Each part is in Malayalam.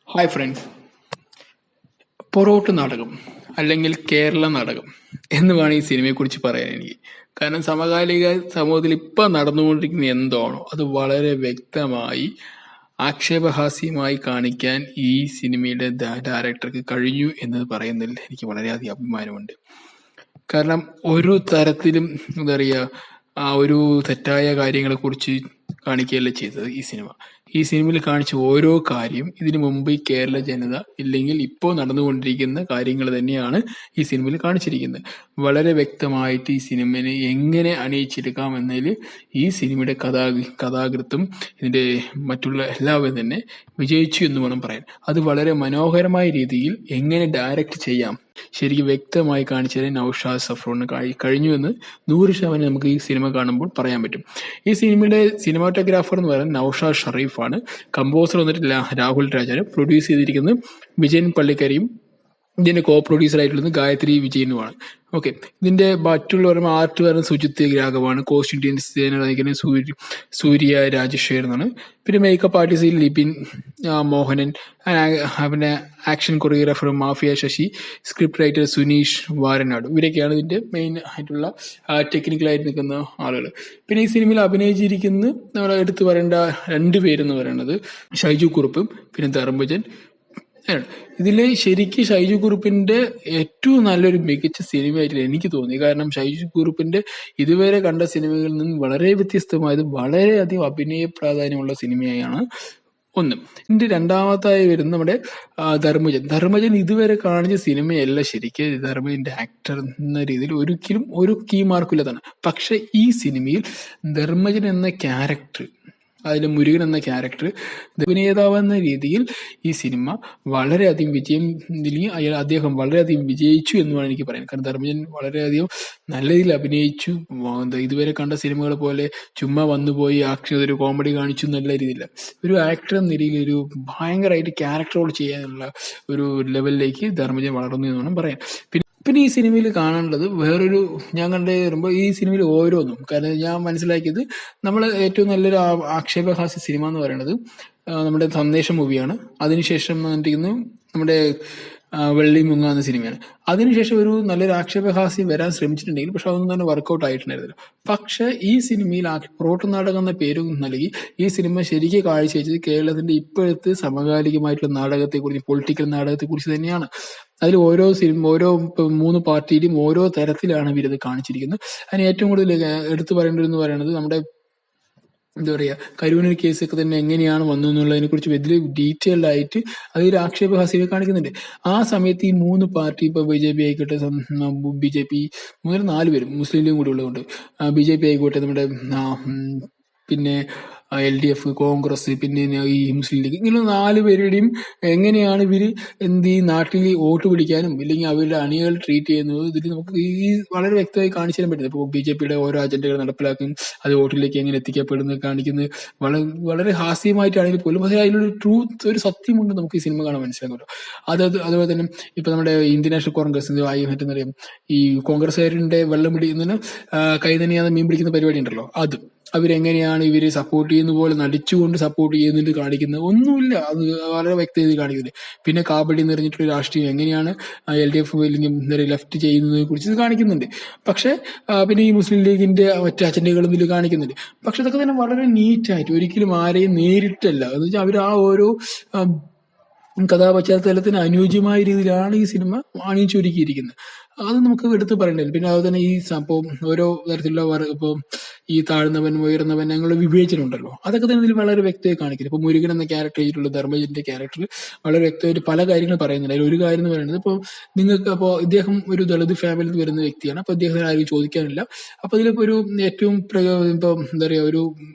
Hi friends. പൊറോട്ട് നാടകം അല്ലെങ്കിൽ കേരള നാടകം എന്ന് വേണം ഈ സിനിമയെക്കുറിച്ച് പറയാൻ എനിക്ക്. കാരണം സമകാലിക സമൂഹത്തിൽ ഇപ്പം നടന്നുകൊണ്ടിരിക്കുന്ന എന്താണോ അത് വളരെ വ്യക്തമായി ആക്ഷേപഹാസ്യമായി കാണിക്കാൻ ഈ സിനിമയുടെ ഡയറക്ടർക്ക് കഴിഞ്ഞു എന്ന് പറയുന്നതിൽ എനിക്ക് വളരെയധികം അഭിമാനമുണ്ട്. കാരണം ഒരു തരത്തിലും എന്താ പറയുക, ആ ഒരു തെറ്റായ കാര്യങ്ങളെക്കുറിച്ച് കാണിക്കുകയല്ല ചെയ്തത് ഈ സിനിമ. ഈ സിനിമയിൽ കാണിച്ച ഓരോ കാര്യം ഇതിനു മുമ്പ് ഈ കേരള ജനത ഇല്ലെങ്കിൽ ഇപ്പോൾ നടന്നുകൊണ്ടിരിക്കുന്ന കാര്യങ്ങൾ തന്നെയാണ് ഈ സിനിമയിൽ കാണിച്ചിരിക്കുന്നത്. വളരെ വ്യക്തമായിട്ട് ഈ സിനിമയെ എങ്ങനെ അണിയിച്ചെടുക്കാം എന്നതിൽ ഈ സിനിമയുടെ കഥാകൃത്തും ഇതിന്റെ മറ്റുള്ള എല്ലാവരും തന്നെ വിജയിച്ചു എന്ന് വേണം പറയാൻ. അത് വളരെ മനോഹരമായ രീതിയിൽ എങ്ങനെ ഡയറക്റ്റ് ചെയ്യാം ശരിക്കും വ്യക്തമായി കാണിച്ചത് നൗഷാദ് സഫ്രോണിന് കഴിഞ്ഞു എന്ന് 100% നമുക്ക് ഈ സിനിമ കാണുമ്പോൾ പറയാൻ പറ്റും. ഈ സിനിമയുടെ സിനിമാറ്റോഗ്രാഫർ എന്ന് പറയുന്നത് നൗഷാദ് ഷറീഫാണ്. കമ്പോസർ വന്നിട്ട് രാഹുൽ രാജാണ്. പ്രൊഡ്യൂസ് ചെയ്തിരിക്കുന്നത് വിജയൻ പള്ളിക്കരയും ഇതിന്റെ കോ പ്രൊഡ്യൂസർ ആയിട്ടുള്ളത് ഗായത്രി വിജയനുമാണ്. ഓക്കെ, ഇതിന്റെ മറ്റുള്ളവരും ആർട്ട് വരുന്നത് സുജിത് രാഘവാണ്. കോസ്റ്റ്യൂം ഡിസൈനർ സൂര്യ രാജശേഖർ എന്നാണ്. പിന്നെ മേക്കപ്പ് ആർട്ടിസ്റ്റ് ലിപിൻ മോഹനൻ, പിന്നെ action choreographer mafia Sasi, script writer Suneesh Varanad. ഇവരൊക്കെയാണ് ഇതിന്റെ മെയിൻ ആയിട്ടുള്ള ടെക്നിക്കലായിട്ട് നിൽക്കുന്ന ആളുകൾ. പിന്നെ ഈ സിനിമയിൽ അഭിനയിച്ചിരിക്കുന്ന നമ്മൾ എടുത്തു പറയേണ്ട 2 പേരെന്ന് പറയുന്നത് ഷൈജു കുറുപ്പും പിന്നെ ധർമ്മജൻ. ഇതില് ശരിക്കും ഷൈജു കുറുപ്പിന്റെ ഏറ്റവും നല്ലൊരു മികച്ച സിനിമയായിട്ട് എനിക്ക് തോന്നി. കാരണം ഷൈജു കുറുപ്പിന്റെ ഇതുവരെ കണ്ട സിനിമകളിൽ നിന്നും വളരെ വ്യത്യസ്തമായത് വളരെയധികം അഭിനയ പ്രാധാന്യമുള്ള സിനിമയാണ് ഒന്ന്. ഇതിന്റെ രണ്ടാമത്തായി വരുന്ന നമ്മുടെ ധർമ്മജൻ ഇതുവരെ കാണിച്ച സിനിമയല്ല ശരിക്കും ധർമ്മജന്റെ ആക്ടർ എന്ന രീതിയിൽ ഒരിക്കലും ഒരു കീ മാർക്കില്ലാതാണ്. പക്ഷെ ഈ സിനിമയിൽ ധർമ്മജൻ എന്ന ക്യാരക്ടർ, അതിൽ മുരുകൻ എന്ന ക്യാരക്ടർ അഭിനേതാവ് എന്ന രീതിയിൽ ഈ സിനിമ വളരെയധികം അദ്ദേഹം വളരെയധികം വിജയിച്ചു എന്ന് വേണം എനിക്ക് പറയാൻ. കാരണം ധർമ്മജൻ വളരെയധികം നല്ല രീതിയിൽ അഭിനയിച്ചു. ഇതുവരെ കണ്ട സിനിമകൾ പോലെ ചുമ്മാ വന്നുപോയി ഒരു കോമഡി കാണിച്ചു നല്ല രീതിയില്ല. ഒരു ആക്ടർ എന്ന നിലയിൽ ഒരു ഭയങ്കരമായിട്ട് ക്യാരക്ടർ റോൾ ചെയ്യാനുള്ള ഒരു ലെവലിലേക്ക് ധർമ്മജൻ വളർന്നു എന്ന് വേണം പറയാൻ. പിന്നെ ഈ സിനിമയിൽ കാണേണ്ടത് വേറൊരു ഞാൻ കണ്ടു വരുമ്പോൾ ഈ സിനിമയിൽ ഓരോന്നും, കാരണം ഞാൻ മനസ്സിലാക്കിയത് നമ്മൾ ഏറ്റവും നല്ലൊരു ആക്ഷേപഹാസ്യ സിനിമ എന്ന് പറയുന്നത് നമ്മുടെ സന്ദേശം മൂവിയാണ്. അതിനുശേഷം വന്നിരിക്കുന്നു നമ്മുടെ വെള്ളി മുങ്ങ എന്ന സിനിമയാണ്. അതിനുശേഷം ഒരു നല്ലൊരു ആക്ഷേപഹാസ്യം വരാൻ ശ്രമിച്ചിട്ടുണ്ടെങ്കിൽ പക്ഷെ അതൊന്നും തന്നെ വർക്കൗട്ട് ആയിട്ടുണ്ടായിരുന്നില്ല. പക്ഷെ ഈ സിനിമയിൽ പൊറോട്ട് നാടകം എന്ന പേര് നൽകി ഈ സിനിമ ശരിക്കും കാഴ്ചവെച്ചത് കേരളത്തിന്റെ ഇപ്പോഴത്തെ സമകാലികമായിട്ടുള്ള നാടകത്തെക്കുറിച്ച്, പൊളിറ്റിക്കൽ നാടകത്തെക്കുറിച്ച് തന്നെയാണ്. അതിൽ ഓരോ 3 പാർട്ടിയിലും ഓരോ തരത്തിലാണ് ഇവരത് കാണിച്ചിരിക്കുന്നത്. അതിന് ഏറ്റവും കൂടുതൽ എടുത്തു പറയേണ്ടതെന്ന് പറയുന്നത് നമ്മുടെ എന്താ പറയാ കരൂനൂർ കേസൊക്കെ തന്നെ എങ്ങനെയാണ് വന്നു എന്നുള്ളതിനെ കുറിച്ച് വലിയ ഡീറ്റെയിൽഡ് ആയിട്ട് അതിൽ ആക്ഷേപഹാസ്യം കാണിക്കുന്നുണ്ട്. ആ സമയത്ത് ഈ 3 പാർട്ടി, ഇപ്പൊ BJP ആയിക്കോട്ടെ, BJP 4 പേരും മുസ്ലിം ലീഗും കൂടി ഉള്ളതുകൊണ്ട് BJP ആയിക്കോട്ടെ, നമ്മുടെ പിന്നെ LDF, കോൺഗ്രസ്, പിന്നെ ഈ മുസ്ലിം ലീഗ്, ഇങ്ങനെ 4 പേരുടെയും എങ്ങനെയാണ് ഇവര് ഈ നാട്ടിൽ വോട്ട് പിടിക്കാനും ഇല്ലെങ്കിൽ അവരുടെ അണികൾ ട്രീറ്റ് ചെയ്യുന്നത് ഇതിൽ നമുക്ക് ഈ വളരെ വ്യക്തമായി കാണിച്ചു തരാൻ പറ്റുന്നത്. ഇപ്പോൾ BJPയുടെ ഓരോ അജണ്ടകൾ നടപ്പിലാക്കും, അത് വോട്ടിലേക്ക് എങ്ങനെ എത്തിക്കപ്പെടുന്നത് കാണിക്കുന്നത് വളരെ ഹാസ്യമായിട്ടാണെങ്കിൽ പോലും പക്ഷേ അതിലൊരു ഒരു സത്യമുണ്ട് നമുക്ക് ഈ സിനിമ കാണാൻ മനസ്സിലാക്കുമല്ലോ. അതുപോലെ തന്നെ ഇപ്പൊ നമ്മുടെ ഇന്ത്യൻ നാഷണൽ കോൺഗ്രസ് മറ്റെന്നറിയാം, ഈ കോൺഗ്രസ്സുകാരുടെ വെള്ളം പിടിക്കുന്നതിന് കൈ തന്നെയാണ് മീൻ പിടിക്കുന്ന പരിപാടി ഉണ്ടല്ലോ, അത് അവരെങ്ങനെയാണ് ഇവര് സപ്പോർട്ട് ചെയ്യുന്ന പോലെ നടിച്ചുകൊണ്ട് സപ്പോർട്ട് ചെയ്യുന്നുണ്ട് കാണിക്കുന്നത് ഒന്നുമില്ല, അത് വളരെ വ്യക്തത കാണിക്കുന്നത്. പിന്നെ കാബഡി നിറഞ്ഞിട്ടുള്ള രാഷ്ട്രീയം എങ്ങനെയാണ് LDF അല്ലെങ്കിൽ ലെഫ്റ്റ് ചെയ്യുന്നതിനെ കുറിച്ച് ഇത് കാണിക്കുന്നുണ്ട്. പക്ഷെ പിന്നെ ഈ മുസ്ലിം ലീഗിന്റെ മറ്റു അജണ്ടകളും ഇതിൽ കാണിക്കുന്നുണ്ട്. പക്ഷെ ഇതൊക്കെ തന്നെ വളരെ നീറ്റായിട്ട്, ഒരിക്കലും ആരെയും നേരിട്ടല്ല, എന്ന് വെച്ചാൽ അവർ ആ ഓരോ കഥാപശ്ചാത്തലത്തിന് അനുയോജ്യമായ രീതിയിലാണ് ഈ സിനിമ അണിയിച്ചൊരുക്കിയിരിക്കുന്നത്. അത് നമുക്ക് എടുത്ത് പറയേണ്ടത്. പിന്നെ അതുപോലെ തന്നെ ഈ സംഭവം ഓരോ തരത്തിലുള്ള ഇപ്പൊ ഈ താഴ്ന്നവൻ ഉയർന്നവൻ ഞങ്ങളുടെ വിവേചനം ഉണ്ടല്ലോ, അതൊക്കെ തന്നെ ഇതിൽ വളരെ വ്യക്തമായി കാണിക്കുന്നത്. ഇപ്പൊ മുരുകൻ എന്ന ക്യാരക്ടർ ചെയ്തിട്ടുള്ള ധർമ്മജന്റെ ക്യാരക്ടർ വളരെ വ്യക്തമായിട്ട് പല കാര്യങ്ങൾ പറയുന്നുണ്ട്. അതിൽ ഒരു കാര്യം എന്ന് പറയുന്നത്, ഇപ്പോൾ നിങ്ങൾക്ക് അപ്പോൾ ഇദ്ദേഹം ഒരു ദളിത് ഫാമിലിയിൽ നിന്ന് വരുന്ന വ്യക്തിയാണ്. അപ്പൊ അദ്ദേഹത്തിന് ആരും ചോദിക്കാനില്ല. അപ്പൊ ഇതിലിപ്പോ ഒരു ഏറ്റവും ഇപ്പൊ എന്താ പറയാ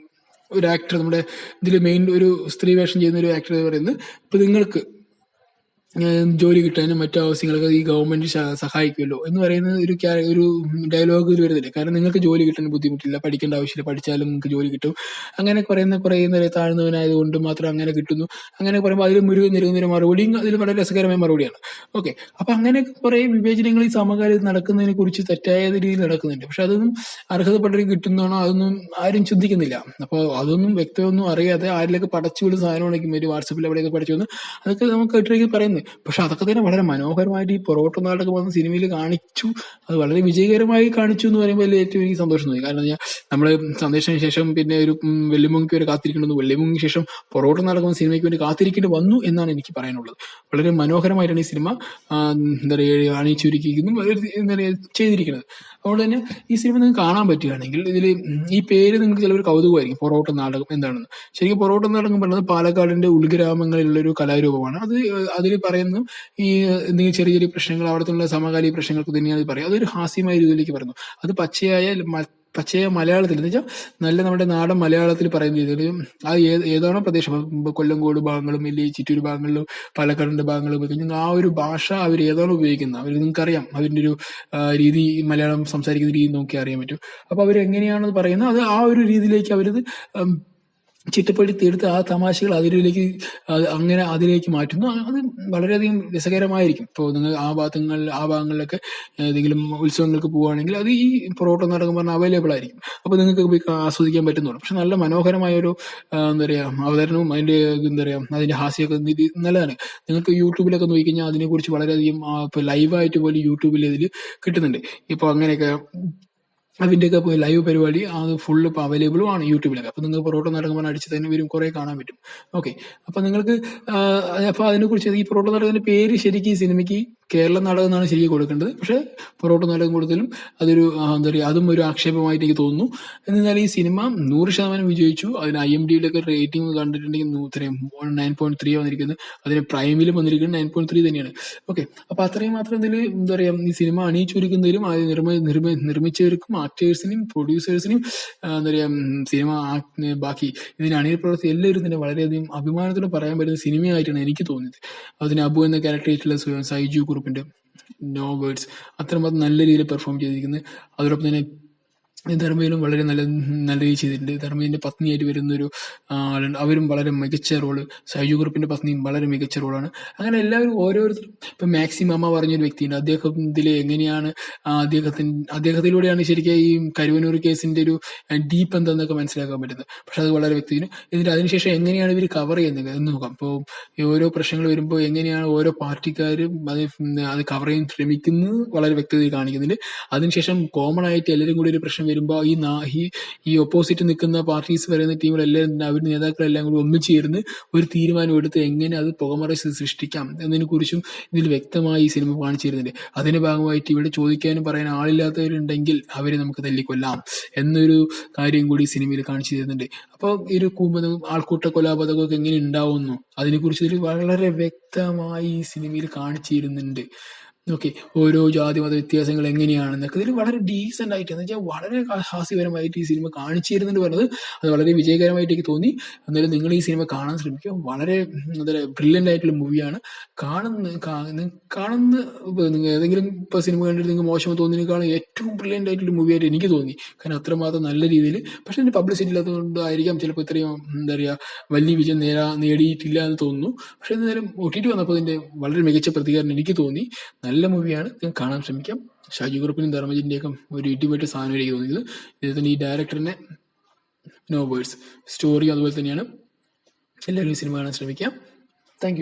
ഒരു ആക്ടർ, നമ്മുടെ ഇതിൽ മെയിൻ ഒരു സ്ത്രീ വേഷം ചെയ്യുന്ന ഒരു ആക്ടർ പറയുന്നത്, ഇപ്പൊ നിങ്ങൾക്ക് ജോലി കിട്ടാനും മറ്റു ആവശ്യങ്ങളൊക്കെ ഈ ഗവൺമെന്റ് സഹായിക്കുമല്ലോ എന്ന് പറയുന്ന ഒരു ഡയലോഗ് വരുന്നില്ല. കാരണം നിങ്ങൾക്ക് ജോലി കിട്ടാൻ ബുദ്ധിമുട്ടില്ല, പഠിക്കേണ്ട ആവശ്യമില്ല, പഠിച്ചാലും നിങ്ങൾക്ക് ജോലി കിട്ടും. അങ്ങനെ കുറേ താഴ്ന്നവനായതുകൊണ്ട് മാത്രം അങ്ങനെ കിട്ടുന്നു. അങ്ങനെ പറയുമ്പോൾ അതിൽ മുരുകൻ നൽകുന്നൊരു മറുപടിയും അതിൽ വളരെ രസകരമായ മറുപടിയാണ്. ഓക്കെ, അപ്പൊ അങ്ങനെ കുറെ വിവേചനങ്ങൾ ഈ സമകാലത്ത് നടക്കുന്നതിനെ കുറിച്ച് തെറ്റായ രീതിയിൽ നടക്കുന്നുണ്ട്. പക്ഷെ അതൊന്നും അർഹതപ്പെട്ടവർക്ക് കിട്ടുന്നതാണോ അതൊന്നും ആരും ചിന്തിക്കുന്നില്ല. അപ്പോൾ അതൊന്നും വ്യക്തമൊന്നും അറിയാതെ ആരിലൊക്കെ പടച്ചു വിടുന്ന സാധനമാണെങ്കിൽ ഒരു വാട്സപ്പിൽ എവിടെയൊക്കെ പഠിച്ചു വന്ന് അതൊക്കെ നമുക്ക് കേട്ടിരിക്കും പറയുന്നത്. പക്ഷെ അതൊക്കെ തന്നെ വളരെ മനോഹരമായിട്ട് ഈ പൊറോട്ട നാടകം വന്ന സിനിമയിൽ കാണിച്ചു. അത് വളരെ വിജയകരമായി കാണിച്ചു എന്ന് പറയുമ്പോൾ ഏറ്റവും എനിക്ക് സന്തോഷം തോന്നി. കാരണം നമ്മള് സന്ദേശത്തിന് ശേഷം പിന്നെ ഒരു വെള്ളിമുങ്ങിക്ക് വരെ കാത്തിരിക്കേണ്ടത്, വെള്ളിമുങ്ങിക്ക് ശേഷം പൊറോട്ട നാടകം സിനിമയ്ക്ക് വേണ്ടി കാത്തിരിക്കേണ്ടി വന്നു എന്നാണ് എനിക്ക് പറയാനുള്ളത്. വളരെ മനോഹരമായിട്ടാണ് ഈ സിനിമ എന്താ പറയുക അണിയിച്ചൊരുക്കിയിരിക്കുന്നതും എന്താ പറയുക ചെയ്തിരിക്കുന്നത്. അതുകൊണ്ട് തന്നെ ഈ സിനിമ നിങ്ങൾക്ക് കാണാൻ പറ്റുകയാണെങ്കിൽ ഇതിൽ ഈ പേര് നിങ്ങൾക്ക് ചിലവർ കൗതുകമായിരിക്കും, പൊറോട്ട നാടകം എന്താണെന്ന്. ശരിക്കും പൊറോട്ട നാടകം പറയുന്നത് പാലക്കാടിന്റെ ഉൾഗ്രാമങ്ങളിലുള്ള ഒരു കലാരൂപമാണ്. അതിൽ പറയുന്നു ഈ എന്തെങ്കിലും ചെറിയ ചെറിയ പ്രശ്നങ്ങൾ, അവിടുത്തെ സമകാലിക പ്രശ്നങ്ങൾക്ക് തന്നെയാണ് പറയുക. അതൊരു ഹാസ്യമായ രീതിയിലേക്ക് പറയുന്നു. അത് പച്ചയായ മലയാളത്തിൽ എന്ന് വെച്ചാൽ നല്ല നമ്മുടെ നാടൻ മലയാളത്തിൽ പറയുന്ന രീതിയിൽ ആ ഏതാണോ പ്രദേശം, കൊല്ലങ്കോട് ഭാഗങ്ങളും അല്ലെങ്കിൽ ചിറ്റൂർ ഭാഗങ്ങളിലും പാലക്കാടിന്റെ ഭാഗങ്ങളും ആ ഒരു ഭാഷ അവർ ഏതാണോ ഉപയോഗിക്കുന്നത് അവർ നിങ്ങൾക്കറിയാം. അതിന്റെ ഒരു രീതി, മലയാളം സംസാരിക്കുന്ന രീതി നോക്കി അറിയാൻ പറ്റും. അപ്പൊ അവരെങ്ങനെയാണെന്ന് പറയുന്നത് അത് ആ ഒരു രീതിയിലേക്ക് അവരത് ചിട്ടപ്പെടുത്തി എടുത്ത് ആ തമാശകൾ അതിലേക്ക് മാറ്റുന്നു. അത് വളരെയധികം രസകരമായിരിക്കും. ഇപ്പോൾ നിങ്ങൾ ആ ഭാഗങ്ങളിലൊക്കെ ഏതെങ്കിലും ഉത്സവങ്ങൾക്ക് പോവുകയാണെങ്കിൽ അത് ഈ പൊറോട്ട നാടകം പറഞ്ഞാൽ അവൈലബിൾ ആയിരിക്കും. അപ്പൊ നിങ്ങൾക്ക് പോയി ആസ്വദിക്കാൻ പറ്റുന്നുള്ളൂ. പക്ഷെ നല്ല മനോഹരമായ ഒരു എന്താ പറയാ അവതരണവും അതിന്റെ എന്താ പറയാ അതിന്റെ ഹാസ്യമൊക്കെ നല്ലതാണ്. നിങ്ങൾക്ക് യൂട്യൂബിലൊക്കെ നോക്കിക്കഴിഞ്ഞാൽ അതിനെക്കുറിച്ച് വളരെയധികം ഇപ്പൊ ലൈവായിട്ട് പോലും യൂട്യൂബിൽ ഇതിൽ കിട്ടുന്നുണ്ട്. ഇപ്പൊ അങ്ങനെയൊക്കെ അതിന്റെയൊക്കെ ലൈവ് പരിപാടി അത് ഫുള്ള് ഇപ്പൊ അവൈലബിളും ആണ് യൂട്യൂബിലൊക്കെ. അപ്പൊ നിങ്ങൾക്ക് പൊറോട്ട നാടകം പറഞ്ഞാൽ അടിച്ച് തന്നെ വരും, കുറെ കാണാൻ പറ്റും. ഓക്കെ, അപ്പൊ നിങ്ങൾക്ക് അപ്പൊ അതിനെക്കുറിച്ച് ഈ പൊറോട്ട നാടകത്തിന്റെ പേര് ശരിക്കും ഈ സിനിമയ്ക്ക് കേരള നാടകം എന്നാണ് ശരിക്കും കൊടുക്കേണ്ടത്. പക്ഷെ പൊറോട്ട നാടകം കൊടുത്താലും അതൊരു എന്താ പറയുക അതും ഒരു ആക്ഷേപമായിട്ട് എനിക്ക് തോന്നുന്നു. എന്നാൽ ഈ സിനിമ 100% വിജയിച്ചു. അതിന് IMDb റേറ്റിംഗ് കണ്ടിട്ടുണ്ടെങ്കിൽ 9.3 വന്നിരിക്കുന്നത്. അതിന് പ്രൈമിലും വന്നിരിക്കുന്നത് 9.3 തന്നെയാണ്. ഓക്കെ, അപ്പൊ അത്രയും മാത്രം ഇതിൽ എന്താ പറയാ ഈ സിനിമ അണിയിച്ചൊരുക്കുന്നതിലും നിർമ്മിച്ചവർക്കും ആക്ടേഴ്സിനും പ്രൊഡ്യൂസേഴ്സിനും എന്താ പറയാ സിനിമ ബാക്കി ഇതിന് അണിയിൽ പ്രവർത്തി എല്ലാവരും തന്നെ വളരെയധികം അഭിമാനത്തോടെ പറയാൻ പറ്റുന്ന സിനിമയായിട്ടാണ് എനിക്ക് തോന്നിയത്. അതിന് അബു എന്ന ക്യാരക്ടറായിട്ടുള്ള സൈജു കുറുപ്പിന്റെ നോ വേർഡ്സ് അത്രമാത്രം നല്ല രീതിയിൽ പെർഫോം ചെയ്തിരിക്കുന്നത്. അതോടൊപ്പം തന്നെ ധർമ്മയിലും വളരെ നല്ല രീതിയിൽ ചെയ്തിട്ടുണ്ട്. ധർമ്മയുടെ പത്നിയായിട്ട് വരുന്നൊരു ആളുണ്ട്, അവരും വളരെ മികച്ച റോള്. സൈജു ഗ്രൂപ്പിന്റെ പത്നിയും വളരെ മികച്ച റോളാണ്. അങ്ങനെ എല്ലാവരും ഓരോരുത്തരും ഇപ്പൊ മാക്സിമമ്മ പറഞ്ഞൊരു വ്യക്തിയുണ്ട്. അദ്ദേഹത്തിൽ എങ്ങനെയാണ് അദ്ദേഹത്തിലൂടെയാണ് ശരിക്കും ഈ കരുവന്നൂർ കേസിന്റെ ഒരു ഡീപ്പ് എന്താന്നൊക്കെ മനസ്സിലാക്കാൻ പറ്റുന്നത്. പക്ഷെ അത് വളരെ വ്യക്തിന് എന്നിട്ട് അതിനുശേഷം എങ്ങനെയാണ് ഇവർ കവർ ചെയ്യുന്നത് എന്ന് നോക്കാം. ഇപ്പോൾ ഓരോ പ്രശ്നങ്ങൾ വരുമ്പോൾ എങ്ങനെയാണ് ഓരോ പാർട്ടിക്കാരും അത് കവർ ചെയ്യാൻ ശ്രമിക്കുന്നത് വളരെ വ്യക്തതയിൽ കാണിക്കുന്നുണ്ട്. അതിനുശേഷം കോമൺ ആയിട്ട് എല്ലാവരും കൂടി ഒരു പ്രശ്നം വരുമ്പോൾ ഈ ഓപ്പോസിറ്റ് നിൽക്കുന്ന പാർട്ടീസ് പറയുന്ന ടീമുകളെല്ലാം അവർ നേതാക്കളെല്ലാം കൂടി ഒന്നിച്ചു ചേർന്ന് ഒരു തീരുമാനം എടുത്ത് എങ്ങനെ അത് പുകമറ സൃഷ്ടിക്കാം എന്നതിനെ കുറിച്ചും ഇതിൽ വ്യക്തമായി ഈ സിനിമ കാണിച്ചു തരുന്നുണ്ട്. അതിന്റെ ഭാഗമായിട്ട് ഇവിടെ ചോദിക്കാനും പറയാൻ ആളില്ലാത്തവരുണ്ടെങ്കിൽ അവരെ നമുക്ക് തല്ലിക്കൊല്ലാം എന്നൊരു കാര്യം കൂടി സിനിമയിൽ കാണിച്ചു തരുന്നുണ്ട്. അപ്പോൾ ഈ ഒരു ആൾക്കൂട്ട കൊലപാതകമൊക്കെ എങ്ങനെ ഉണ്ടാവുന്നു അതിനെക്കുറിച്ച് ഇതിൽ വളരെ വ്യക്തമായി ഈ സിനിമയിൽ കാണിച്ചു തരുന്നുണ്ട്. ഓക്കെ, ഓരോ ജാതി മത വ്യത്യാസങ്ങൾ എങ്ങനെയാണെന്നൊക്കെ ഇതിൽ വളരെ ഡീസെന്റ് ആയിട്ട് എന്ന് വെച്ചാൽ വളരെ ഹാസ്യപരമായിട്ട് ഈ സിനിമ കാണിച്ചു തരുന്നുണ്ട് പറഞ്ഞത്. അത് വളരെ വിജയകരമായിട്ട് എനിക്ക് തോന്നി. എന്നാലും നിങ്ങൾ ഈ സിനിമ കാണാൻ ശ്രമിക്കുക. വളരെ എന്താ പറയുക ബ്രില്യൻ്റ് ആയിട്ടുള്ള മൂവിയാണ്. കാണുന്ന നിങ്ങൾ ഏതെങ്കിലും ഇപ്പൊ സിനിമ കണ്ടിട്ട് നിങ്ങൾക്ക് മോശം തോന്നിയേക്കാളും ഏറ്റവും ബ്രില്യൻ്റ് ആയിട്ടുള്ള മൂവിയായിട്ട് എനിക്ക് തോന്നി. കാരണം അത്രമാത്രം നല്ല രീതിയിൽ. പക്ഷെ ഇതിന്റെ പബ്ലിസിറ്റി ഇല്ലാത്തതുകൊണ്ടായിരിക്കാം ചിലപ്പോൾ ഇത്രയും എന്താ പറയുക വലിയ വിജയം നേടിയിട്ടില്ല എന്ന് തോന്നുന്നു. പക്ഷെ എന്തായാലും OTT വന്നപ്പോൾ ഇതിന്റെ വളരെ മികച്ച പ്രതികരണം എനിക്ക് തോന്നി. നല്ല മൂവിയാണ്, നിങ്ങൾ കാണാൻ ശ്രമിക്കാം. ഷാജി ഗ്രൂപ്പിനും ധർമ്മജിന്റെയൊക്കെ ഒരു ഇടിപെട്ട സാധനം എനിക്ക് തോന്നിയത്. ഇദ്ദേഹത്തിന്റെ ഈ ഡയറക്ടറിന്റെ നോ വേർഡ്സ് സ്റ്റോറി അതുപോലെ തന്നെയാണ്. എല്ലാവരും ഈ സിനിമ കാണാൻ ശ്രമിക്കാം. Thank you.